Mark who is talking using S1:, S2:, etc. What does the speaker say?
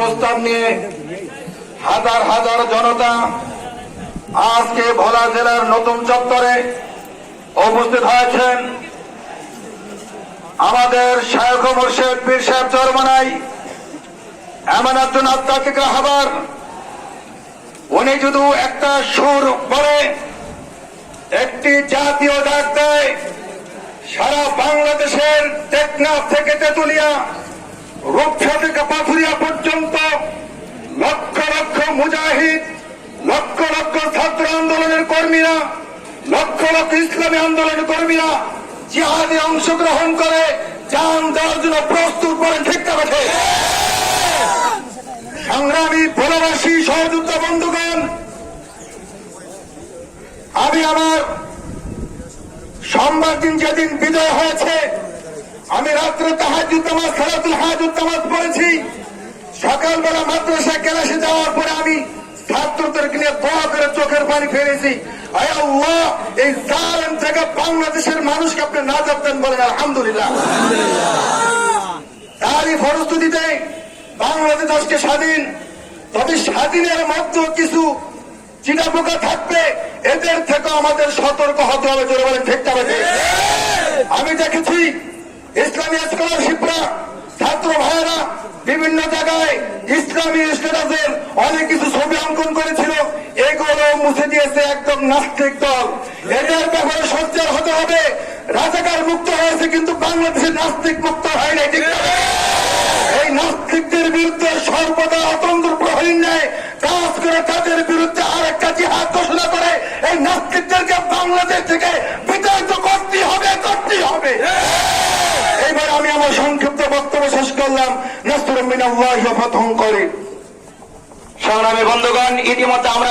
S1: প্রস্তাব নিয়ে হাজার হাজার জনতা আজকে ভোলা জেলার নতুন চত্বরে উপস্থিত হয়েছেন। আমাদের শায়খ মুর্শিদ পীর সাহেব চরমনাই এমন একজন আধ্যাত্মিক রাহবার, উনি শুধু একটা সুর বলে একটি জাতীয় ডাক দেয়, সারা বাংলাদেশের টেকনাফ থেকে তেতুলিয়া, রূপসা থেকে পাথুরিয়া পর্যন্ত লক্ষ লক্ষ মুজাহিদ, লক্ষ লক্ষ ছাত্র আন্দোলনের কর্মীরা, লক্ষ লক্ষ ইসলামী আন্দোলনের কর্মীরা জিহাদে অংশগ্রহণ করে জান দেওয়ার জন্য প্রস্তুত করেন। ঠিক আছে সংগ্রামী ভোলাবাসী, সহযোদ্ধা বন্ধুগণ, আমি আমার সোমবার দিন যেদিন বিজয় হয়েছে, আমি রাত্রে তাহাজ্জুদ নামাজ, সালাতুল হাজত নামাজ পড়েছি। সকালবেলা মাদ্রাসা ক্লাসে যাওয়ার পরে আমি ছাত্রদেরকে নিয়ে দোয়া করে চোখের পানি ফেলেছি, আয় আল্লাহ, এই জালেম থেকে বাংলাদেশের মানুষকে আপনি নাজাত দেন, বলেন আলহামদুলিল্লাহ। তারই ফলশ্রুতিতে বাংলাদেশ আজকে স্বাধীন। তবে স্বাধীনের মধ্যে কিছু চিটাপোকা থাকবে, এদের থেকে আমাদের সতর্ক হতে হবে। জোরে বলেন ঠিক আছে। আমি দেখেছি ইসলামী স্কলারশিপরা, ছাত্র ভাইয়েরা বিভিন্ন জায়গায় ইসলামী স্ট্যাটাসের অনেক কিছু ছবি অঙ্কন করেছিল, এগুলো মুছে দিয়েছে একদম নাস্তিক দল। এদের ব্যাপারে সজ্জার হতে হবে। রাজাকার মুক্ত হয়েছে কিন্তু বাংলাদেশের নাস্তিক মুক্ত হয় নাই। ঠিক আছে, এই নাস্তিকদের বিরুদ্ধে সর্বদা অতন্ত্র প্রহরী নেয় কাজ করে তাদের বিরুদ্ধে আরেকটা জিহাদ ঘোষণা করে এই নাস্তিকদেরকে বাংলাদেশ থেকে বিতাড়িত করতেই হবে, করতেই হবে। এইবার আমি আমার সংক্ষিপ্ত বক্তব্য শেষ করলাম। নাসরুম মিনাল্লাহি ওয়া ফাতহুন করিব।
S2: সংগ্রামী বন্ধুগণ, ইতিমধ্যে আমরা